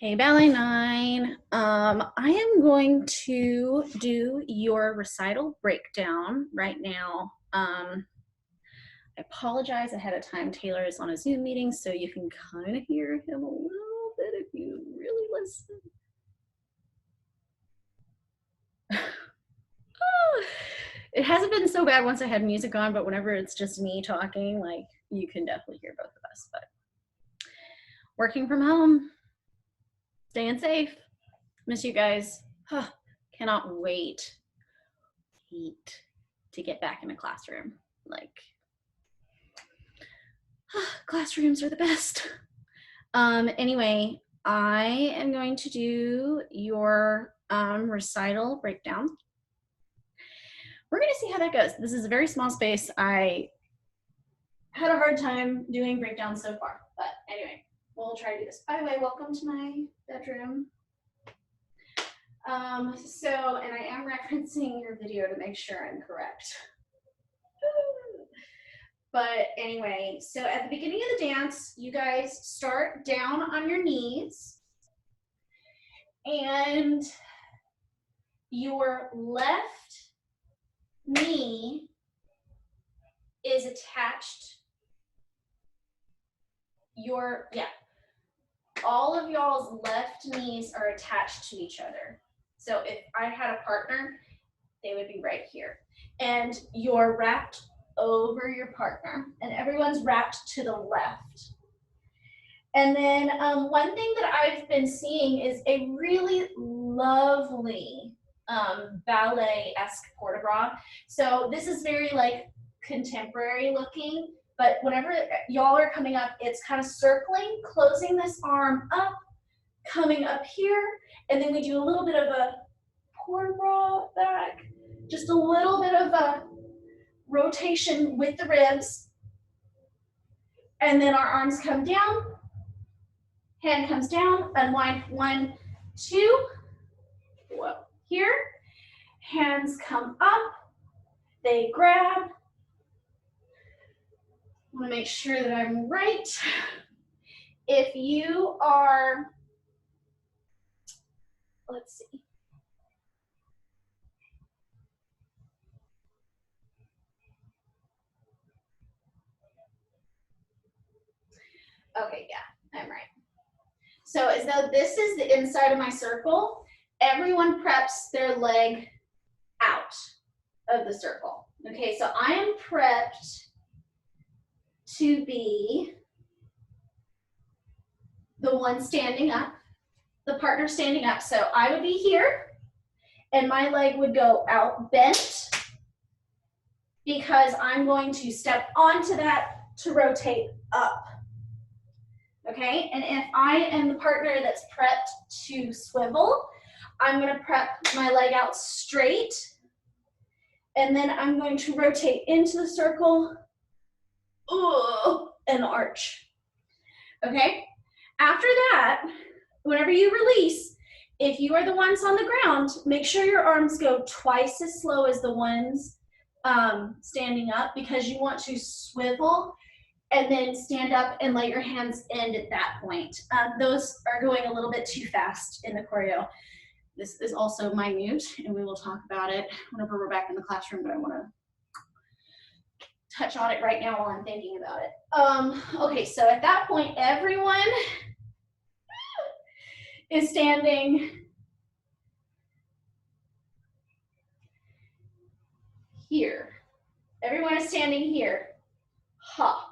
Hey, Ballet 9. I am going to do your recital breakdown right now. I apologize ahead of time. Taylor is on a Zoom meeting, so you can kind of hear him a little bit if you really listen. It hasn't been so bad once I had music on, but whenever it's just me talking, like, you can definitely hear both of us. But working from home, staying safe. Miss you guys. Cannot wait to get back in a classroom. Like, classrooms are the best. Anyway, I am going to do your recital breakdown. We're going to see how that goes. This is a very small space. I had a hard time doing breakdowns so far, but anyway, we'll try to do this. By the way, welcome to my bedroom. And I am referencing your video to make sure I'm correct. But anyway, so at the beginning of the dance, you guys start down on your knees, and your left knee is attached. All of y'all's left knees are attached to each other. So if I had a partner, they would be right here. And you're wrapped over your partner, and everyone's wrapped to the left. And then one thing that I've been seeing is a really lovely ballet-esque port de bras. So this is very like contemporary looking, but whenever y'all are coming up, it's kind of circling, closing this arm up, coming up here, and then we do a little bit of a port de bras back, just a little bit of a rotation with the ribs, and then our arms come down, hand comes down, unwind, 1, 2, whoa, here, hands come up, they grab. I want to make sure that I'm right. If you are, let's see. Okay, yeah, I'm right. So as though this is the inside of my circle, everyone preps their leg out of the circle. Okay, so I am prepped to be the one standing up, the partner standing up. So I would be here, and my leg would go out bent because I'm going to step onto that to rotate up. Okay, and if I am the partner that's prepped to swivel, I'm going to prep my leg out straight, and then I'm going to rotate into the circle and arch. Okay, after that, whenever you release, if you are the ones on the ground, make sure your arms go twice as slow as the ones standing up, because you want to swivel and then stand up and let your hands end at that point. Those are going a little bit too fast in the choreo. This is also minute, and we will talk about it whenever we're back in the classroom, but I want to touch on it right now while I'm thinking about it. Okay, so at that point, everyone is standing here. Everyone is standing here. Ha.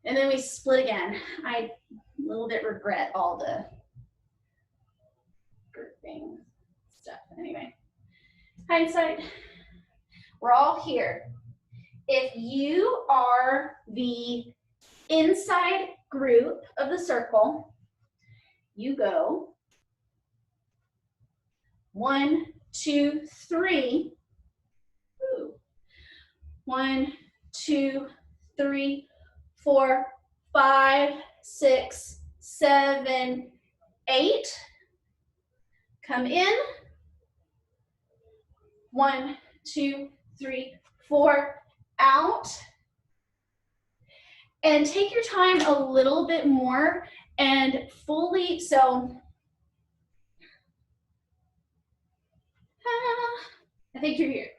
And then we split again. I a little bit regret all the grouping stuff. Anyway, hindsight, we're all here. If you are the inside group of the circle, you go 1, 2, 3. 1, 2, 3, 4, 5, 6, 7, 8. Come in. 1, 2, 3, 4. Out. And take your time a little bit more And fully, so I think you're here.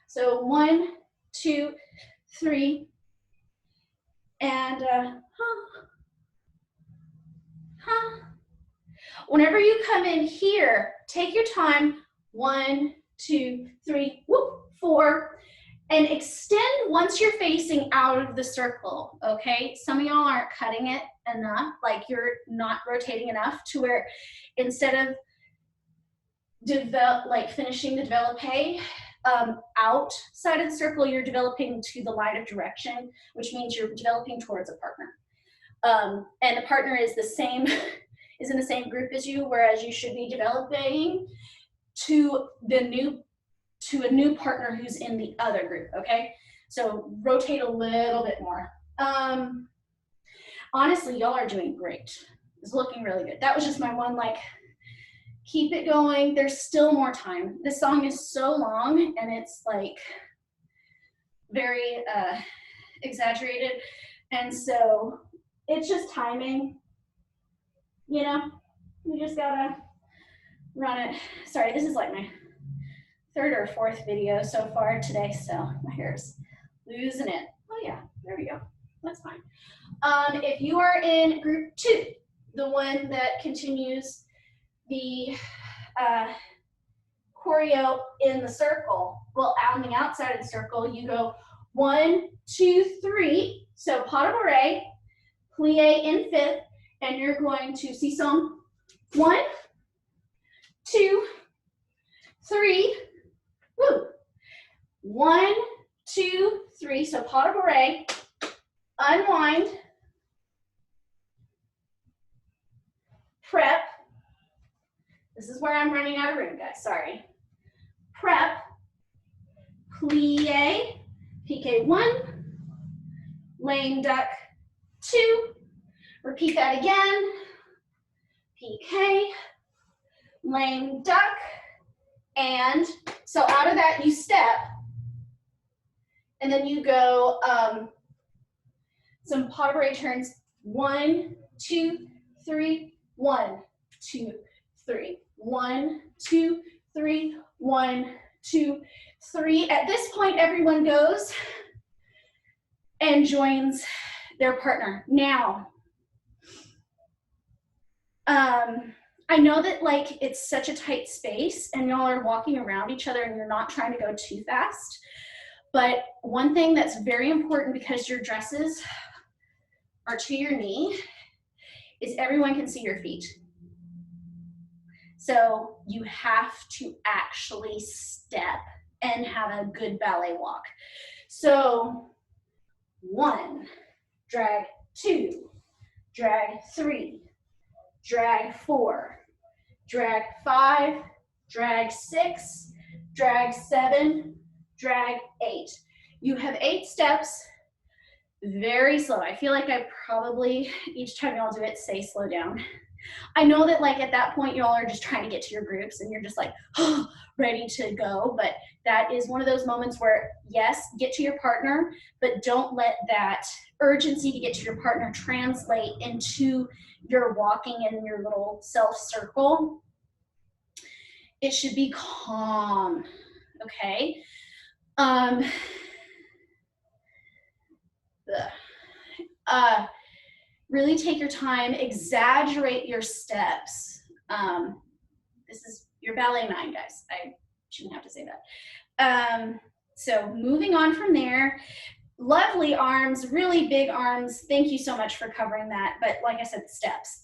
So 1, 2, 3, and whenever you come in here, take your time. 1, 2, 3, whoop, 4, and extend once you're facing out of the circle, okay? Some of y'all aren't cutting it enough, like you're not rotating enough to where instead of finishing the developpe outside of the circle, you're developing to the line of direction, which means you're developing towards a partner. And the partner is the same, is in the same group as you, whereas you should be developing to a new partner who's in the other group, okay? So rotate a little bit more. Honestly, y'all are doing great. It's looking really good. That was just my one, like, keep it going. There's still more time. This song is so long and it's like very exaggerated. And so it's just timing, you know? You just gotta run it. Sorry, this is like my 3rd or 4th video so far today, so my hair's losing it. Oh yeah, there we go. That's fine. If you are in group 2, the one that continues the choreo in the circle, well, on the outside of the circle, you go 1, 2, 3. So pas de bourrée, plie in 5th, and you're going to see some 1, 2, 3. Woo. 1, 2, 3. So pas de bourrée, unwind, prep. This is where I'm running out of room, guys. Sorry. Prep, plie, piqué 1, lame duck 2. Repeat that again. Piqué, lame duck, and so out of that you step, and then you go some pas de bourrée turns. 1, 2, 3, 1, 2, 3, 1, 2, 3, 1, 2, 3. At this point, everyone goes and joins their partner. Now, I know that like it's such a tight space and y'all are walking around each other and you're not trying to go too fast. But one thing that's very important, because your dresses are to your knee, is everyone can see your feet. So you have to actually step and have a good ballet walk. So 1, drag 2, drag 3, drag 4, drag 5, drag 6, drag 7, drag 8. You have 8 steps, very slow. I feel like I probably, each time y'all do it, say slow down. I know that like at that point y'all are just trying to get to your groups and you're just like, oh, ready to go, but that is one of those moments where yes, get to your partner, but don't let that urgency to get to your partner translate into your walking in your little self circle. It should be calm, okay? Really take your time, exaggerate your steps. This is your ballet 9, guys. I shouldn't have to say that. So moving on from there, lovely arms, really big arms. Thank you so much for covering that. But like I said, steps.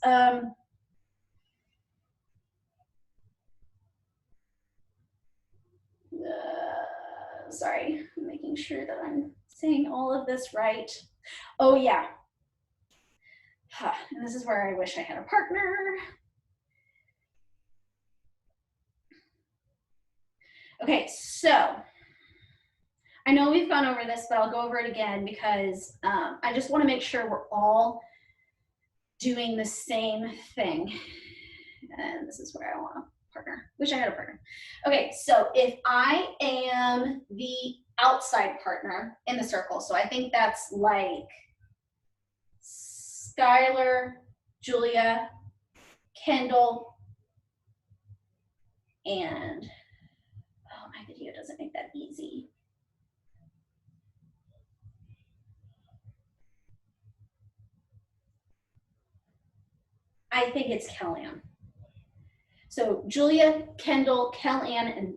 Sorry, I'm making sure that I'm saying all of this right. Oh yeah. And this is where I wish I had a partner. Okay, so I know we've gone over this, but I'll go over it again because I just want to make sure we're all doing the same thing. And this is where I want a partner. Wish I had a partner. Okay, so if I am the outside partner in the circle, so I think that's like Skylar, Julia, Kendall, and, oh, my video doesn't make that easy. I think it's Kellyanne. So Julia, Kendall, Kellyanne, and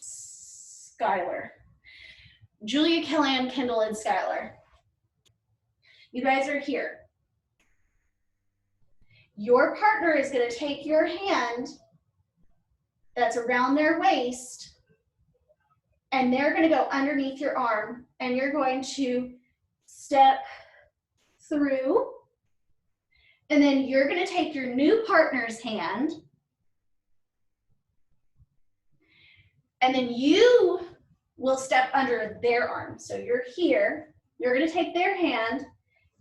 Skylar. Julia, Kellyanne, Kendall, and Skylar. You guys are here. Your partner is going to take your hand that's around their waist, and they're going to go underneath your arm, and you're going to step through, and then you're going to take your new partner's hand, and then you will step under their arm. So you're here, you're going to take their hand,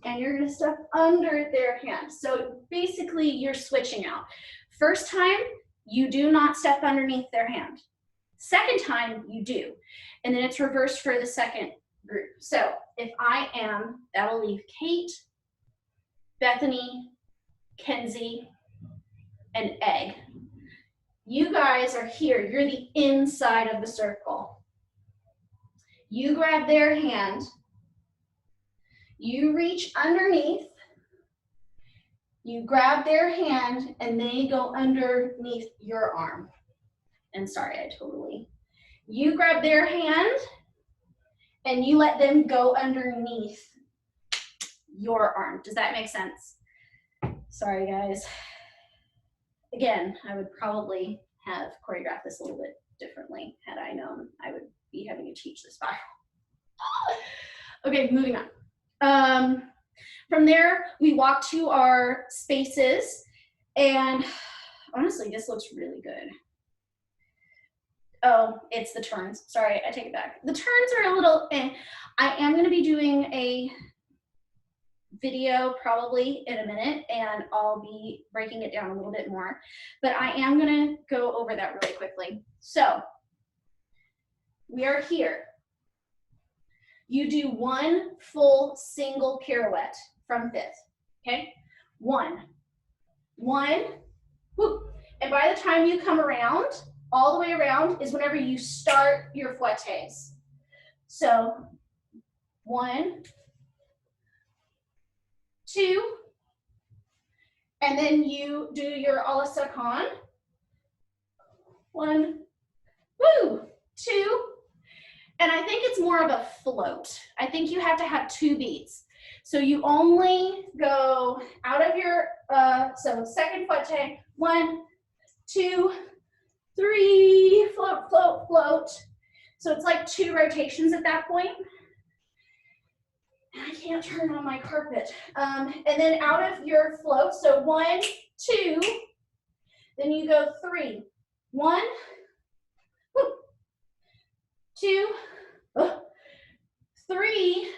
and you're going to step under their hand. So basically you're switching out. First time, you do not step underneath their hand. Second time, you do. And then it's reversed for the second group. So if I am, that'll leave Kate, Bethany, Kenzie, and Egg. You guys are here. You're the inside of the circle. You grab their hand. You reach underneath. You grab their hand, and they go underneath your arm. And sorry, you grab their hand, and you let them go underneath your arm. Does that make sense? Sorry, guys. Again, I would probably have choreographed this a little bit differently had I known I would be having to teach this spiral. Okay, moving on. From there, we walk to our spaces, and honestly, this looks really good. Oh, it's the turns. Sorry, I take it back. The turns are a little, I am going to be doing a video probably in a minute, and I'll be breaking it down a little bit more, but I am going to go over that really quickly. So we are here. You do one full single pirouette from fifth, okay? One, whoop. And by the time you come around, all the way around is whenever you start your fouettes. So 1, 2, and then you do your a la seconde. 1, woo, 2, and I think it's more of a float. I think you have to have 2 beats. So you only go out of your, so second fouette, 1, 2, 3, float, float, float. So it's like 2 rotations at that point. I can't turn on my carpet. And then out of your float, so 1, 2, then you go 3, 1, 2, 3,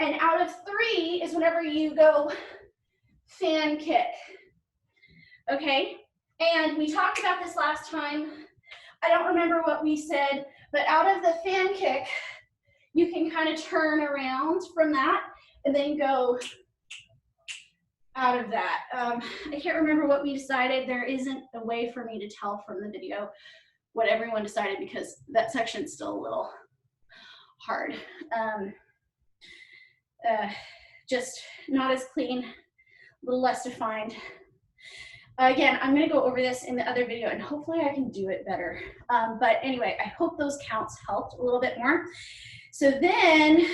and out of 3 is whenever you go fan kick. Okay, and we talked about this last time. I don't remember what we said, but out of the fan kick, you can kind of turn around from that and then go out of that. I can't remember what we decided. There isn't a way for me to tell from the video what everyone decided because that section's still a little hard. Just not as clean, a little less defined. Again, I'm gonna go over this in the other video and hopefully I can do it better. But anyway, I hope those counts helped a little bit more. So then, 2,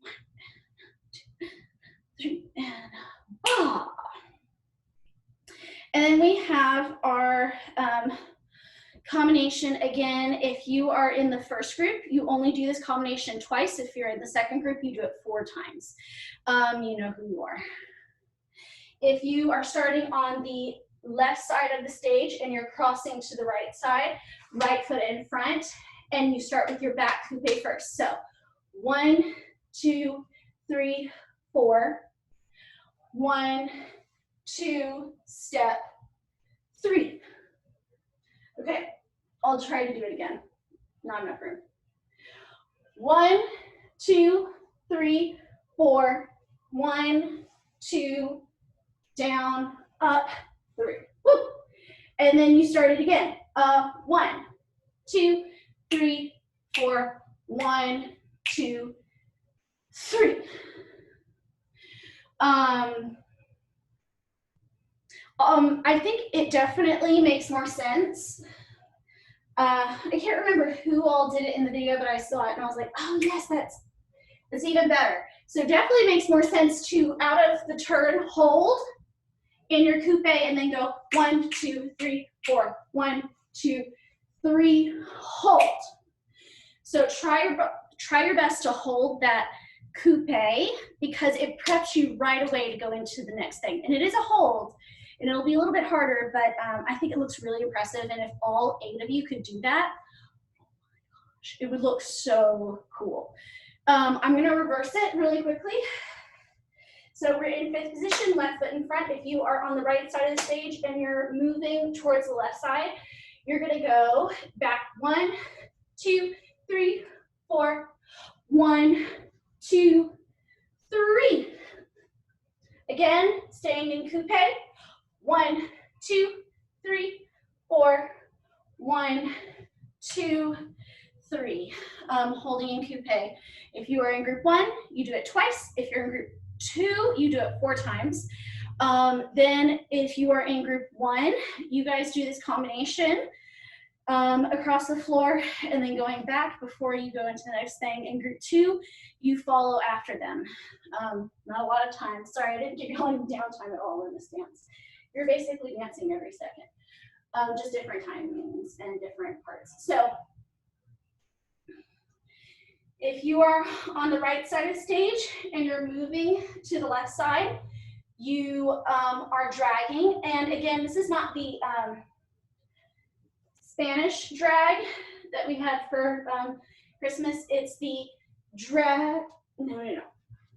1, 2, 3, and ah. And then we have our combination. Again, if you are in the first group, you only do this combination twice. If you're in the second group, you do it 4 times. You know who you are. If you are starting on the left side of the stage and you're crossing to the right side, right foot in front, and you start with your back coupe first. So 1, 2, 3, 4. 1, 2, step, 3. Okay, I'll try to do it again. Not enough room. 1, 2, 3, 4. 1, 2, down, up, 3. Woo. And then you start it again. 1, 2, 3, 4. 1, 2, 3. I think it definitely makes more sense. I can't remember who all did it in the video, but I saw it and I was like, oh yes, that's even better. So definitely makes more sense to, out of the turn, hold in your coupe and then go 1, 2, 3, 4. 1, 2, 3, hold. So try your best to hold that coupe because it preps you right away to go into the next thing. And it is a hold, and it'll be a little bit harder, but I think it looks really impressive. And if all 8 of you could do that, oh my gosh, it would look so cool. I'm going to reverse it really quickly. So we're in 5th position, left foot in front. If you are on the right side of the stage and you're moving towards the left side, you're going to go back 1, 2, 3, 4. 1, 2, 3. Again, staying in coupe. 1, 2, 3, 4. 1, 2, 3. Holding in coupe. If you are in group 1, you do it twice. If you're in group 2, you do it 4 times. Then if you are in group 1, you guys do this combination across the floor and then going back before you go into the next thing. In group 2, you follow after them. Not a lot of time. Sorry, I didn't give you any downtime at all in this dance. You're basically dancing every second. Just different timings and different parts. So if you are on the right side of the stage and you're moving to the left side, you are dragging. And again, this is not the Spanish drag that we had for Christmas. It's the drag, no.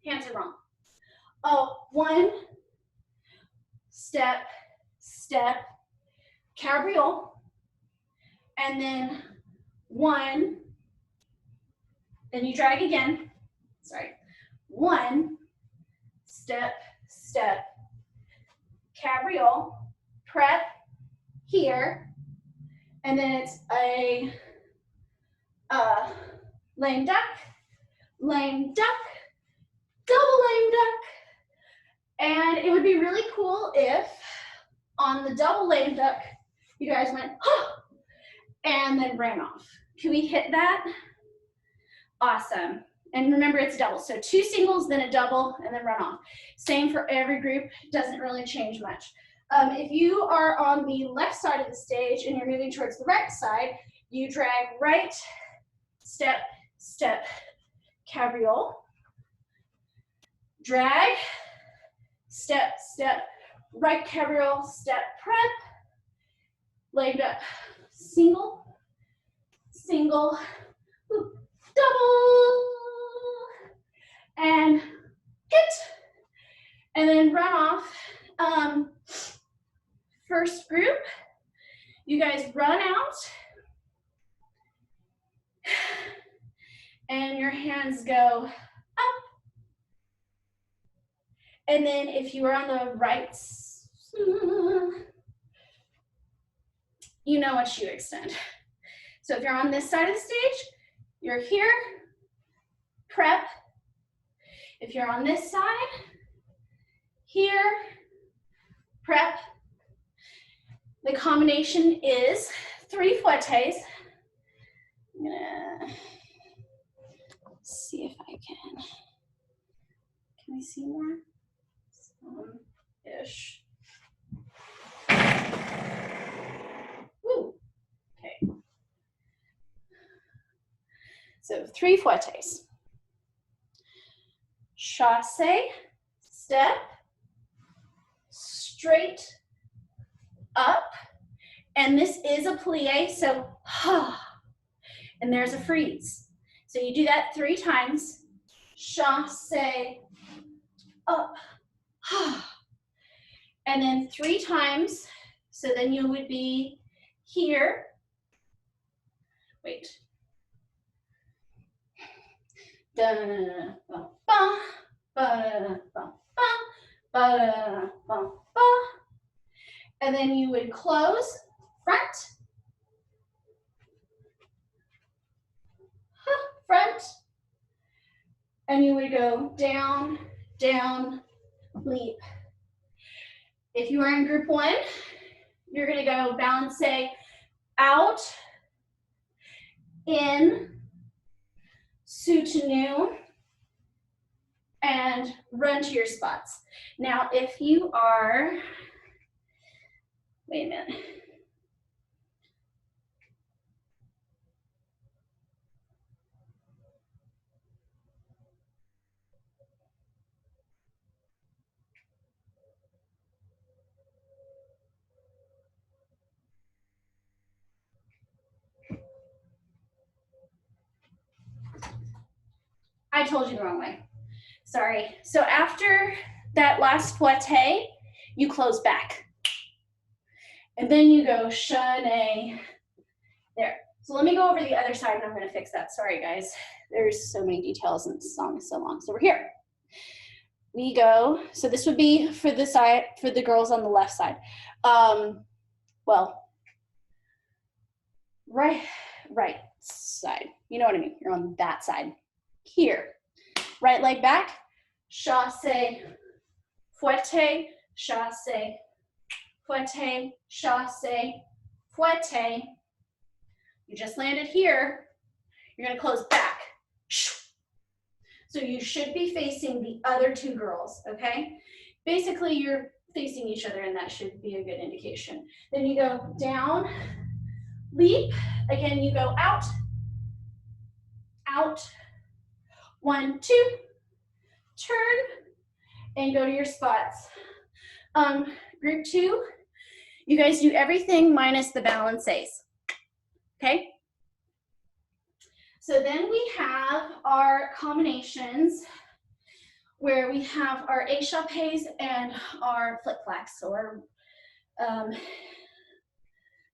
Hands are wrong. Oh, 1, step, step, cabriole, and then 1, then you drag again, sorry. 1, step, step, cabriole, prep, here, and then it's a lame duck, double lame duck. And it would be really cool if on the double lame duck, you guys went, oh, and then ran off. Can we hit that? Awesome. And remember, it's double. So 2 singles, then a double, and then run off. Same for every group, doesn't really change much. If you are on the left side of the stage and you're moving towards the right side, you drag right, step, step, cabriole, drag, step, step, right cabriole, step, prep, lame duck, single, single, double, and hit, and then run off. First group, you guys run out, and your hands go up. And then if you are on the right, you know what shoe extend. So if you're on this side of the stage, you're here, prep. If you're on this side, here, prep. The combination is 3 fouettes. I'm gonna see if I can. Can we see more? Ish. Woo. Okay. So 3 fouettes. Chassé, step, straight up, and this is a plie, so and there's a freeze. So you do that 3 times. Chassé, up, and then 3 times. So then you would be here, Wait. And then you would close front, front, and you would go down, down, leap. If you are in group 1, you're going to go balance out, in, soutenu, and run to your spots. Now, if you are, wait a minute. I told you the wrong way. Sorry. So after that last fouette, you close back. And then you go chaîné there. So let me go over the other side and I'm going to fix that. Sorry, guys. There's so many details and this song is so long. So we're here. We go, so this would be for the side, for the girls on the left side. Well, right side. You know what I mean? You're on that side. Here. Right leg back. Chassé, fouette, chassé, fouette, chassé, fouette. You just landed here. You're going to close back. So you should be facing the other 2 girls, okay? Basically, you're facing each other, and that should be a good indication. Then you go down, leap. Again, you go out, out, 1, 2, turn, and go to your spots. Group 2, you guys do everything minus the balances, okay? So then we have our combinations where we have our échappés and our flick-flacks, or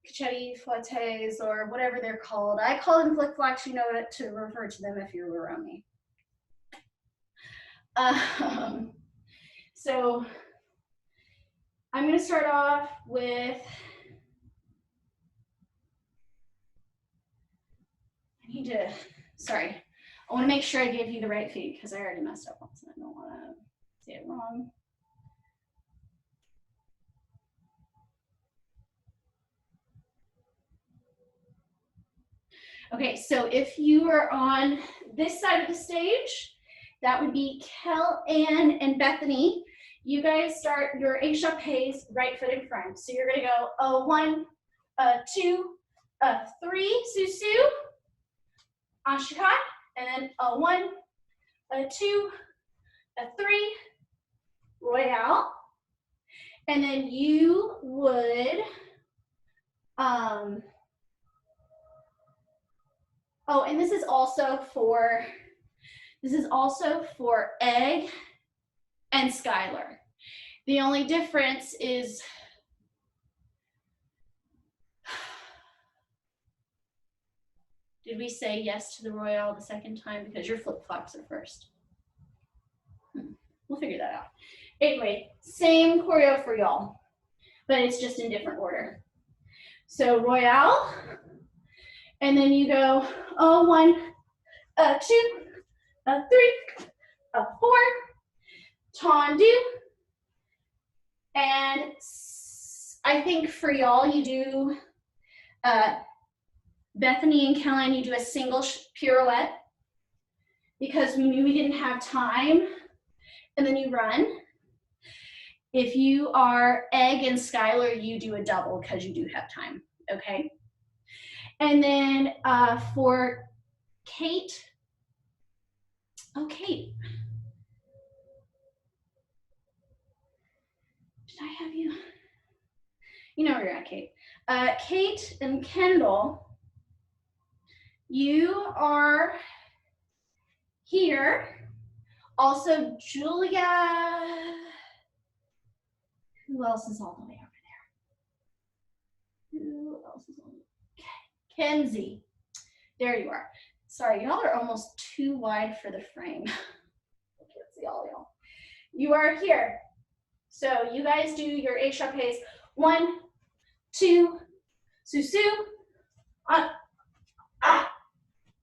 cacchetti fouettes, or whatever they're called. I call them flick-flacks, you know what to refer to them if you're around me. So I'm going to start off with, sorry, I want to make sure I give you the right feet because I already messed up once and I don't want to say it wrong. Okay, so if you are on this side of the stage, that would be Kel, Ann, and Bethany. You guys start your échappés right foot in front. So you're going to go a 1, a 2, a 3, Susu, Ashikat, and then a 1, a 2, a 3, Royale. And then you would, oh, and this is also for Egg and Skylar. The only difference is did we say yes to the Royale the second time? Because your flip-flops are first. We'll figure that out. Anyway, same choreo for y'all, but it's just in different order. So Royale, and then you go a 1, a 2, a 3, a 4, tendu, and I think for y'all you do Bethany and Kellen, you do a single pirouette because we knew we didn't have time, and then you run. If you are Egg and Skylar, you do a double because you do have time, okay? And then for Kate, oh, Kate. Did I have you? You know where you're at, Kate. Kate and Kendall, you are here. Also, Julia. Who else is all the way over there? Who else is on? Okay. Kenzie. There you are. Sorry, y'all are almost too wide for the frame. I can't see all y'all. You are here. So you guys do your échappés. 1, 2, sous-sus,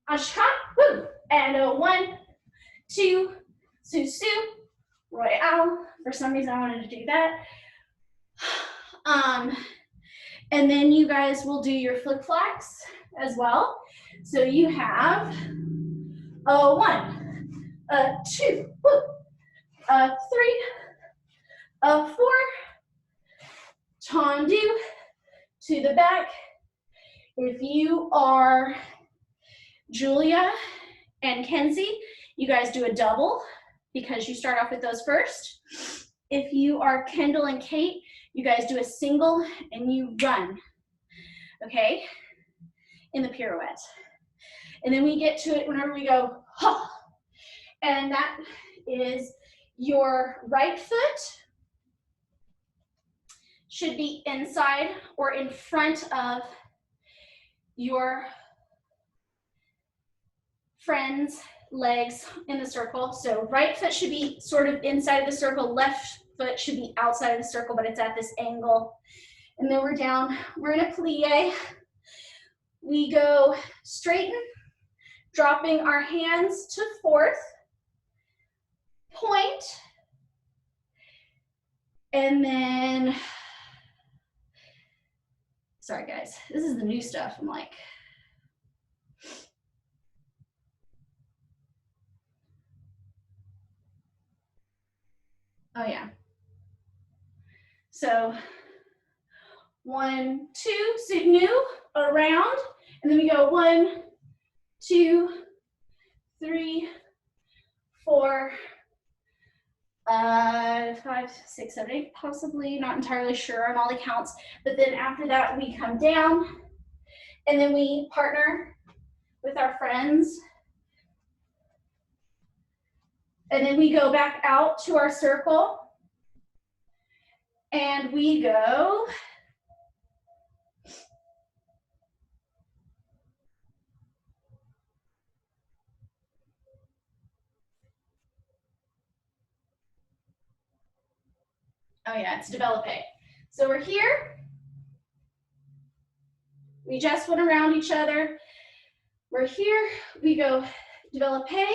ashka, woo. And 1, 2, sous-sus, royale. For some reason I wanted to do that. And then you guys will do your flick-flacks as well. So you have a 1, a 2, woo, a 3, a 4, tendu to the back. If you are Julia and Kenzie, you guys do a double because you start off with those first. If you are Kendall and Kate, you guys do a single and you run, okay, in the pirouette. And then we get to it whenever we go, ha, and that is your right foot should be inside or in front of your friend's legs in the circle. So right foot should be sort of inside of the circle, left foot should be outside of the circle, but it's at this angle. And then we're down, we're in a plie. We go straighten, dropping our hands to fourth, point, and then, sorry guys, this is the new stuff. I'm like, oh yeah. So 1, 2, signou, around, and then we go 1, 2, 3, 4, 5, 6, 7, 8, possibly, not entirely sure on all the counts. But then after that, we come down, and then we partner with our friends. And then we go back out to our circle, and we go oh yeah, it's développé. So we're here. We just went around each other. We're here. We go développé,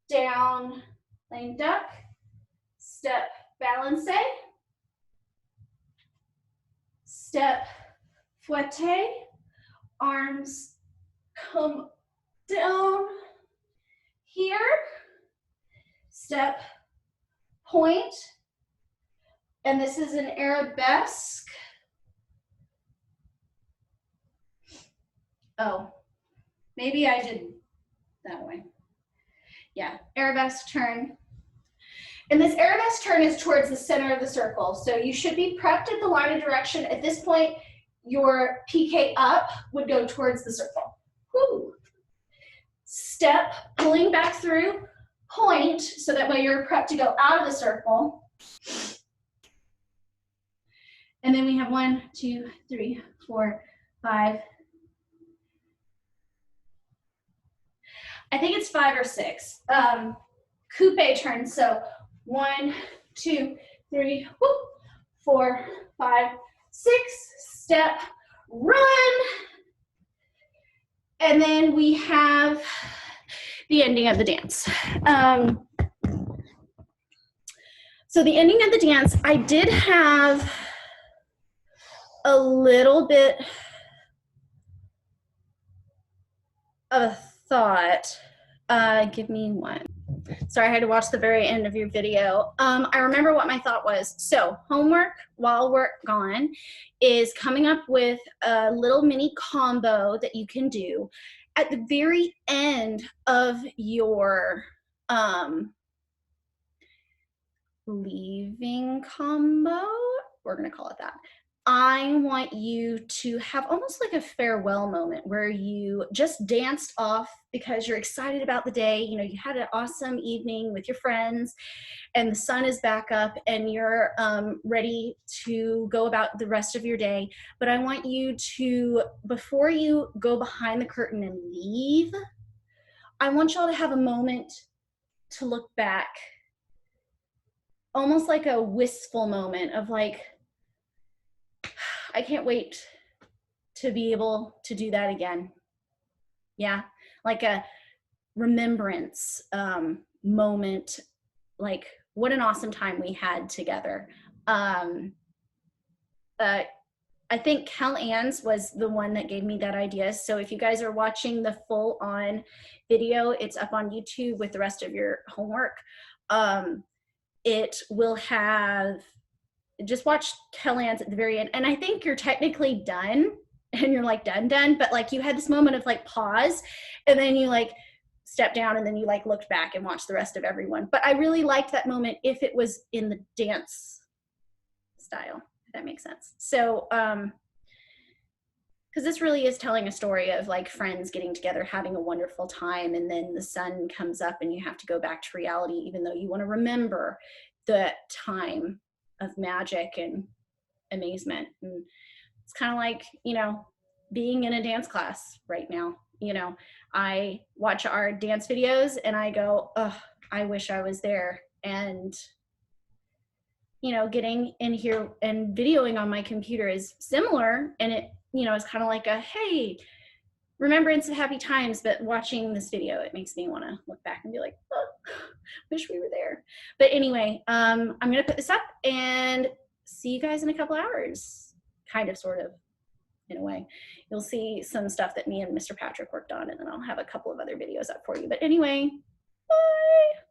down, lame duck, step, balancé, step, fouetté, arms come down here, step, point, and this is an arabesque. Oh, maybe I did that way. Yeah, arabesque turn. And this arabesque turn is towards the center of the circle. So you should be prepped at the line of direction. At this point, your piqué up would go towards the circle. Woo. Step, pulling back through, point, so that way you're prepped to go out of the circle. And then we have 1, 2, 3, 4, 5. I think it's 5 or 6. Coupe turns. So 1, 2, 3, whoop, 4, 5, 6. Step, run. And then we have the ending of the dance. So the ending of the dance, I did have a little bit of a thought. Give me one. Sorry, I had to watch the very end of your video. I remember what my thought was. So homework while we're gone is coming up with a little mini combo that you can do at the very end of your leaving combo. We're gonna call it that. I want you to have almost like a farewell moment where you just danced off because you're excited about the day. You know, you had an awesome evening with your friends and the sun is back up and you're ready to go about the rest of your day. But I want you to, before you go behind the curtain and leave, I want y'all to have a moment to look back, almost like a wistful moment of like, I can't wait to be able to do that again. Yeah, like a remembrance moment, like what an awesome time we had together. Um, uh, I think Cal Ann's was the one that gave me that idea. So if you guys are watching the full on video, it's up on YouTube with the rest of your homework. It will have, just watch Kellyanne's at the very end. And I think you're technically done and you're like done, but like you had this moment of like pause and then you like stepped down and then you like looked back and watched the rest of everyone. But I really liked that moment if it was in the dance style, if that makes sense. So, because this really is telling a story of like friends getting together, having a wonderful time, and then the sun comes up and you have to go back to reality, even though you want to remember the time of magic and amazement. And it's kind of like, you know, being in a dance class right now. You know, I watch our dance videos and I go, oh, I wish I was there. And, you know, getting in here and videoing on my computer is similar. And it, you know, it's kind of like a, hey, remembrance of happy times, but watching this video, it makes me want to look back and be like, oh, wish we were there. But anyway, I'm going to put this up and see you guys in a couple hours, kind of, sort of, in a way. You'll see some stuff that me and Mr. Patrick worked on, and then I'll have a couple of other videos up for you. But anyway, bye.